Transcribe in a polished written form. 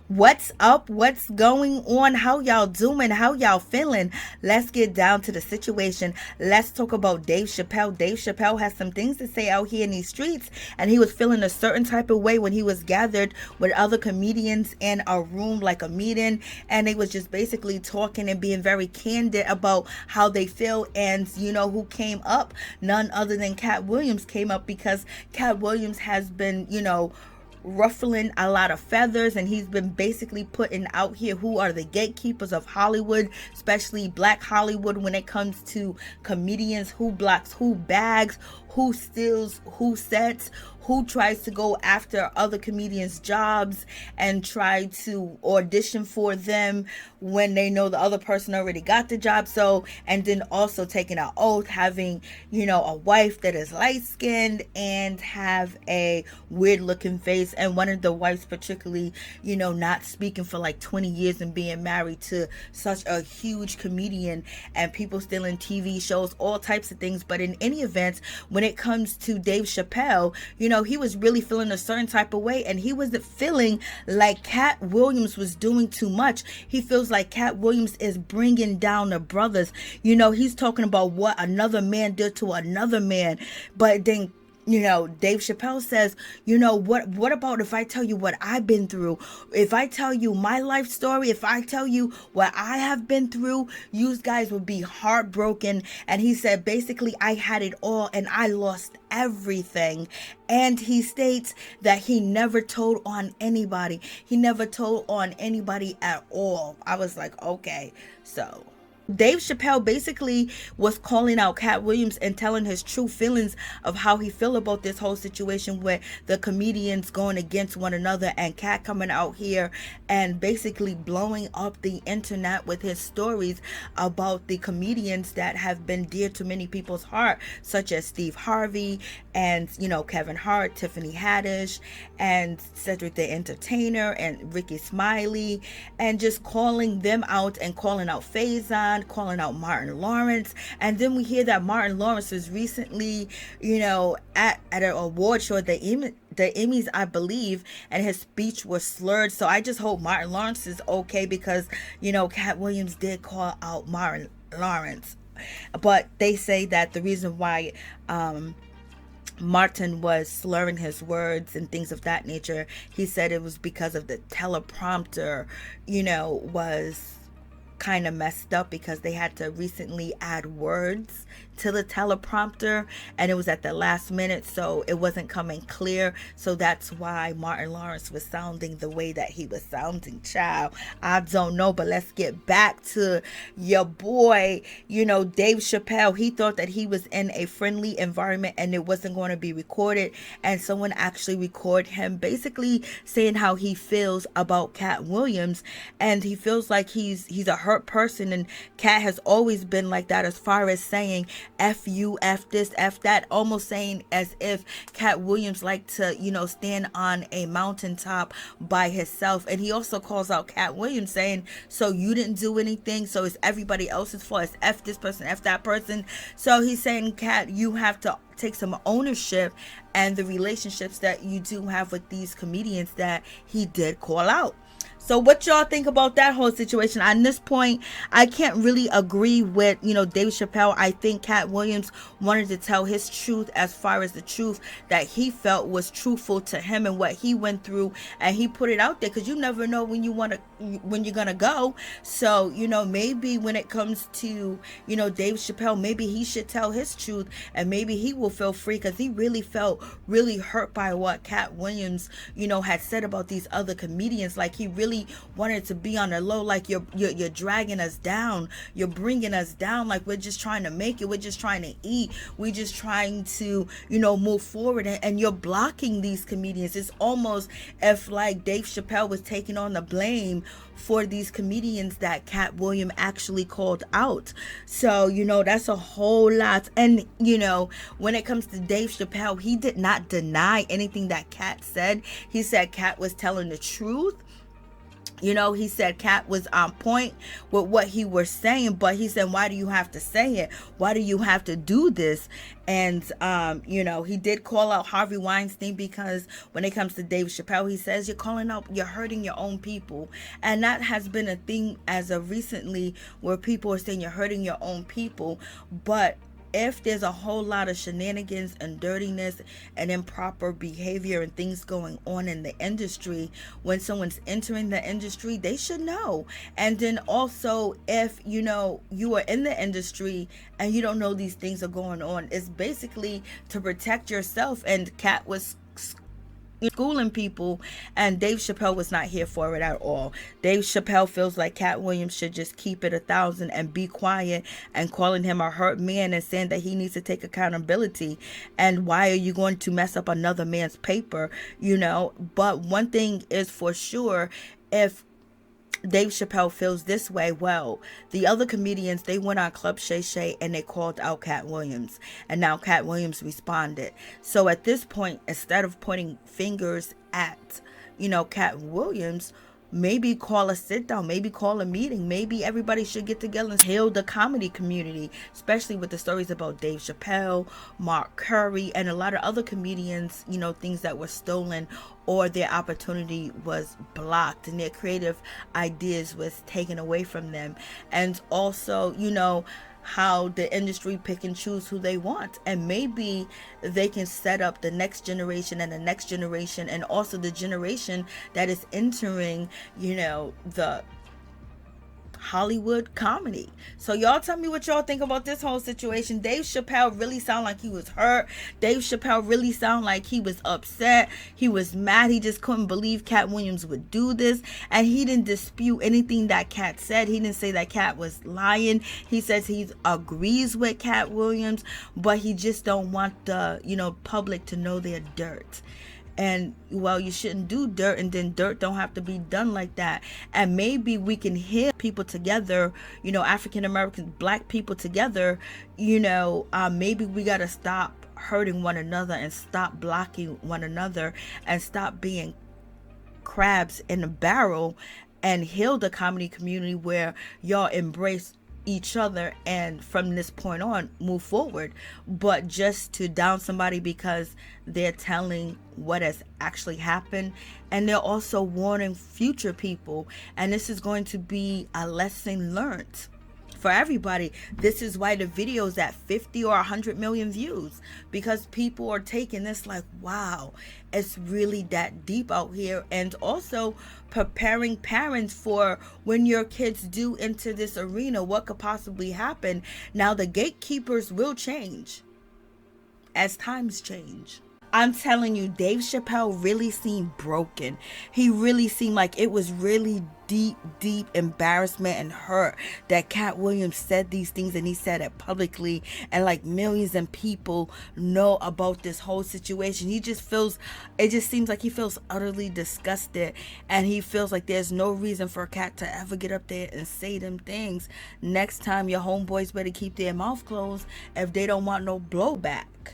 What's up? What's going on? How y'all doing? How y'all feeling? Let's get down to the situation. Let's talk about Dave Chappelle. Dave Chappelle has some things to say out here in these streets, and he was feeling a certain type of way when he was gathered with other comedians in a room, like a meeting, and they was just basically talking and being very candid about how they feel. And you know who came up? None other than Katt Williams came up, because Katt Williams has been, ruffling a lot of feathers, and he's been basically putting out here who are the gatekeepers of Hollywood, especially Black Hollywood, when it comes to comedians, who blocks who bags, who steals who sets, who tries to go after other comedians' jobs and try to audition for them when they know the other person already got the job. So, and then also taking an oath, having, a wife that is light-skinned and have a weird-looking face, and one of the wives particularly, not speaking for like 20 years and being married to such a huge comedian, and people still in TV shows, all types of things. But in any event, when it comes to Dave Chappelle, he was really feeling a certain type of way, and he wasn't feeling like Katt Williams was doing too much. He feels like Katt Williams is bringing down the brothers. He's talking about what another man did to another man, but then Dave Chappelle says, what about if I tell you what I've been through? If I tell you my life story, if I tell you what I have been through, you guys will be heartbroken. And he said, basically, I had it all and I lost everything. And he states that he never told on anybody. He never told on anybody at all. I was like, okay, so Dave Chappelle basically was calling out Katt Williams and telling his true feelings of how he feel about this whole situation with the comedians going against one another, and Katt coming out here and basically blowing up the internet with his stories about the comedians that have been dear to many people's heart, such as Steve Harvey and Kevin Hart, Tiffany Haddish, and Cedric the Entertainer, and Ricky Smiley, and just calling them out and calling out Faison, calling out Martin Lawrence. And then we hear that Martin Lawrence was recently, at an award show, the Emmys, I believe, and his speech was slurred. So I just hope Martin Lawrence is okay, because, Katt Williams did call out Martin Lawrence. But they say that the reason why Martin was slurring his words and things of that nature, he said it was because of the teleprompter, was kind of messed up, because they had to recently add words to the teleprompter, and it was at the last minute, so it wasn't coming clear. So that's why Martin Lawrence was sounding the way that he was sounding. Child, I don't know. But let's get back to your boy, Dave Chappelle. He thought that he was in a friendly environment and it wasn't going to be recorded, and someone actually recorded him basically saying how he feels about Katt Williams, and he feels like he's a hurt person, and Katt has always been like that, as far as saying F you, F this, F that, almost saying as if Katt Williams like to, stand on a mountaintop by himself. And he also calls out Katt Williams, saying, so you didn't do anything, so it's everybody else's fault. It's F this person, F that person. So he's saying, Katt, you have to take some ownership and the relationships that you do have with these comedians that he did call out. So what y'all think about that whole situation? On this point, I can't really agree with, Dave Chappelle. I think Katt Williams wanted to tell his truth, as far as the truth that he felt was truthful to him and what he went through, and he put it out there, because you never know when you're gonna go. So, maybe when it comes to, Dave Chappelle, maybe he should tell his truth, and maybe he will feel free, because he really felt really hurt by what Katt Williams, had said about these other comedians. Like, he really wanted to be on the low, like you're dragging us down, you're bringing us down, like we're just trying to make it, we're just trying to eat, we're just trying to move forward, and you're blocking these comedians. It's almost if like Dave Chappelle was taking on the blame for these comedians that Katt Williams actually called out. So that's a whole lot. And when it comes to Dave Chappelle, he did not deny anything that Katt said. He said Katt was telling the truth. You know, he said Katt was on point with what he was saying, but he said, why do you have to say it? Why do you have to do this? And, you know, he did call out Harvey Weinstein, because when it comes to Dave Chappelle, he says, you're hurting your own people. And that has been a thing as of recently, where people are saying you're hurting your own people. But if there's a whole lot of shenanigans and dirtiness and improper behavior and things going on in the industry, when someone's entering the industry, they should know. And then also, if you know you are in the industry and you don't know these things are going on, it's basically to protect yourself. And Katt was schooling people, and Dave Chappelle was not here for it at all. Dave Chappelle feels like Katt Williams should just keep it 1,000 and be quiet, and calling him a hurt man and saying that he needs to take accountability. And why are you going to mess up another man's paper, you know? But one thing is for sure, if Dave Chappelle feels this way, well, the other comedians, they went on Club Shay Shay and they called out Katt Williams, and now Katt Williams responded. So at this point, instead of pointing fingers at, you know, Katt Williams, maybe call a sit down, maybe call a meeting, maybe everybody should get together and heal the comedy community, especially with the stories about Dave Chappelle, Mark Curry, and a lot of other comedians, you know, things that were stolen or their opportunity was blocked and their creative ideas was taken away from them. And also, you know, how the industry pick and choose who they want, and maybe they can set up the next generation and the next generation, and also the generation that is entering, you know, the Hollywood comedy. So y'all tell me what y'all think about this whole situation. Dave Chappelle really sound like he was hurt. Dave Chappelle really sound like he was upset. He was mad. He just couldn't believe Katt Williams would do this. And he didn't dispute anything that Katt said. He didn't say that Katt was lying. He says he agrees with Katt Williams, but he just don't want the, you know, public to know their dirt. And well, you shouldn't do dirt, and then dirt don't have to be done like that. And maybe we can heal people together, you know, African American, black people together, you know. Maybe we got to stop hurting one another and stop blocking one another and stop being crabs in a barrel, and heal the comedy community where y'all embrace each other, and from this point on move forward. But just to down somebody because they're telling what has actually happened, and they're also warning future people, and this is going to be a lesson learned for everybody. This is why the video is at 50 or 100 million views, because people are taking this like, wow, it's really that deep out here. And also preparing parents for when your kids do enter this arena, what could possibly happen. Now the gatekeepers will change as times change. I'm telling you, Dave Chappelle really seemed broken. He really seemed like it was really deep embarrassment and hurt that Katt Williams said these things, and he said it publicly, and like millions of people know about this whole situation. It just seems like he feels utterly disgusted, and he feels like there's no reason for Katt to ever get up there and say them things. Next time, your homeboys better keep their mouth closed if they don't want no blowback.